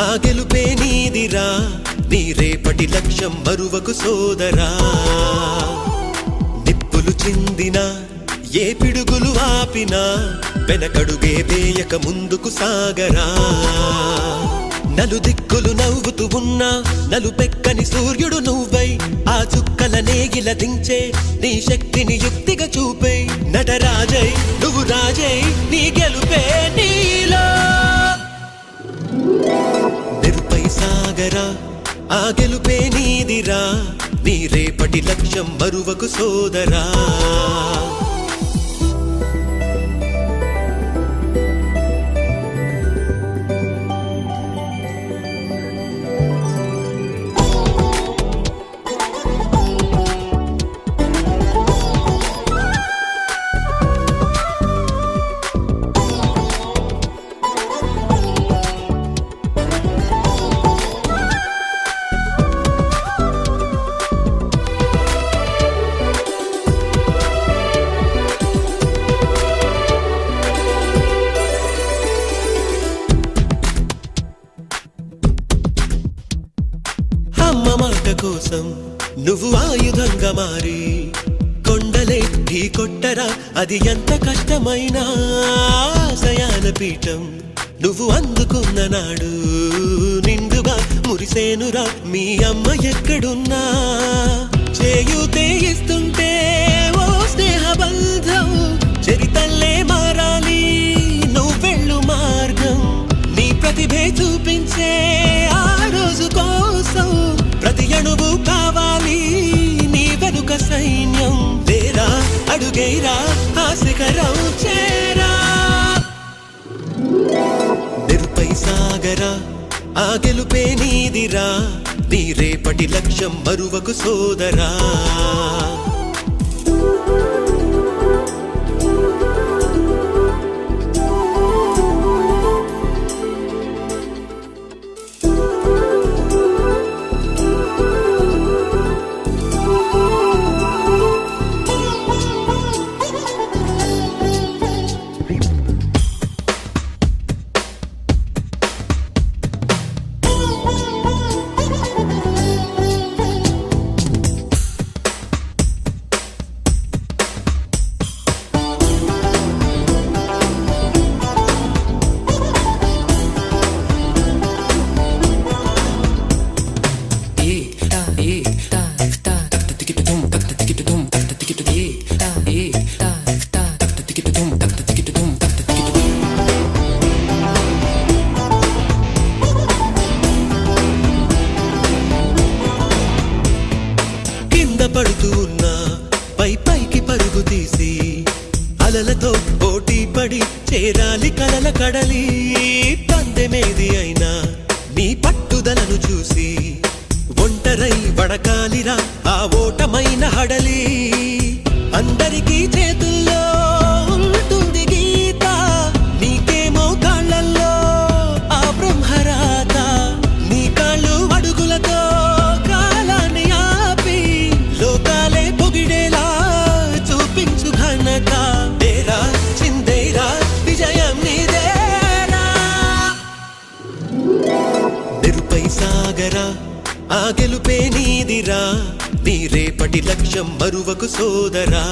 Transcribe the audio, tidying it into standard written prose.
ఆ గెలుపే నీదిరా నీ రేపటి లక్ష్యం మరువకు సోదరా నిప్పులు చిందినా ఏ పిడుగులు ఆపినా వెనకడుగే వేయక ముందుకు సాగరా నలుదిక్కులు నవ్వుతూ ఉన్నా నలుపెక్కని సూర్యుడు నువ్వై ఆ చుక్కల నేగిల దించే నీ శక్తిని యుక్తిగా చూపే నటరాజై నువ్వు రాజై నీ గెలుపే నీలో నిరుపై సాగరా ఆ గెలుపే నీదిరా నీ రేపటి లక్ష్యం మరువకు సోదరా అమ్మ మాట కోసం నువ్వు ఆయుధంగా మారి కొండలే ఢీ కొట్టరా అది ఎంత కష్టమైనా ఆశయాల పీఠం నువ్వు అందుకున్న నాడు నిండుగా మురిసేనురా మీ అమ్మ ఎక్కడున్నా చేయూతే ఇస్తుంటే ఓ స్నేహ బంధం చరితల్లే మారాలి నువ్వెళ్ళు మార్గం నీ ప్రతిభే చూపించే ఆ రోజు కోసం ప్రతి అణువు కావాలి నీ వెనుక సైన్యం లేరా అడుగైరా ఆ శిఖరం చేరా నిరుపై సాగరా ఆ గెలుపే నీదిరా నీ రేపటి లక్ష్యం మరువకు సోదరా పడుతూ ఉన్నా పైకి పరుగు తీసి అలలతో పోటీ పడి చేరాలి కలల కడలి పందెమేది అయినా నీ పట్టుదలను చూసి ఒంటరై వడకాలిరా ఆ ఓటమైన హడలి అందరికీ చేతుల్లో ఉంటుంది గీత నీకేమో కాళ్ళల్లో ఆ బ్రహ్మరాత నీ కాళ్ళు అడుగులతో కాలాన్ని ఆపి లోకాలే పొగిడేలా చూపించు ఘనత తేరా చిందేరా విజయం నీదేరా నిరుపై సాగరా ఆ గెలుపే నీదిరా నీ రేపటి లక్ష్యం మరువకు సోదరా